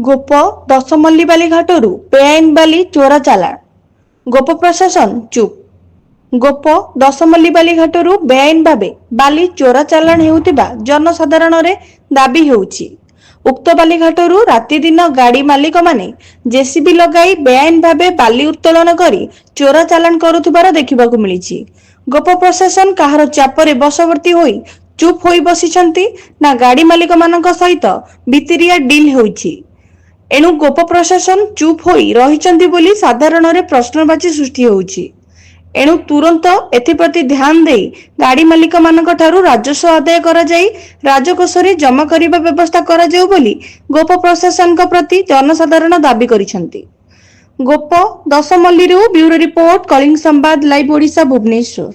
ଗୋପ ଦଶମଲ୍ଲି ବାଲିଘାଟରୁ ବେଆଇନ ବାଲି ଚୋରା ଚାଲାଣ। ଗୋପ ପ୍ରଶାସନ ଚୁପ୍। ଗୋପ ଦଶମଲ୍ଲି ବାଲିଘାଟରୁ ବେଆଇନ ଭାବେ ବାଲି ଚୋରା ଚାଲାଣ ହେଉଥିବା ଜନସାଧାରଣରେ ଦାବି ହେଉଛି। ଉକ୍ତ ବାଲିଘାଟରୁ ରାତି ଦିନ ଗାଡ଼ି ମାଲିକମାନେ ଜେସିବି ଲଗାଇ ବେଆଇନ ଭାବେ ବାଲି ଉତ୍ତୋଳନ କରି ଚୋରା ଚାଲାଣ କରୁଥିବାର ଦେଖିବାକୁ ମିଳିଛି। ଗୋପ ପ୍ରଶାସନ କାହାର ଚାପରେ ବଶବର୍ତ୍ତୀ ହୋଇ ଚୁପ୍ ହୋଇ ବସିଛନ୍ତି ନା ଗାଡ଼ି ମାଲିକମାନଙ୍କ ସହିତ ଭିତିରିଆ ଡିଲ୍ ହୋଇଛି। ଏଣୁ ଗୋପ ପ୍ରଶାସନ ଚୁପ୍ ହୋଇ ରହିଛନ୍ତି ବୋଲି ସାଧାରଣରେ ପ୍ରଶ୍ନବାଚୀ ସୃଷ୍ଟି ହେଉଛି। ଏଣୁ ତୁରନ୍ତ ଏଥିପ୍ରତି ଧ୍ୟାନ ଦେଇ ଗାଡ଼ି ମାଲିକମାନଙ୍କ ଠାରୁ ରାଜସ୍ୱ ଆଦାୟ କରାଯାଇ ରାଜକୋଷରେ ଜମା କରିବା ବ୍ୟବସ୍ଥା କରାଯାଉ ବୋଲି ଗୋପ ପ୍ରଶାସନଙ୍କ ପ୍ରତି ଜନସାଧାରଣ ଦାବି କରିଛନ୍ତି। ଗୋପ ଦଶମଲ୍ଲିରୁ ବ୍ୟୁରୋ ରିପୋର୍ଟ, କଳିଙ୍ଗ ସମ୍ବାଦ ଲାଇଭ୍ ଓଡ଼ିଶା, ଭୁବନେଶ୍ୱର।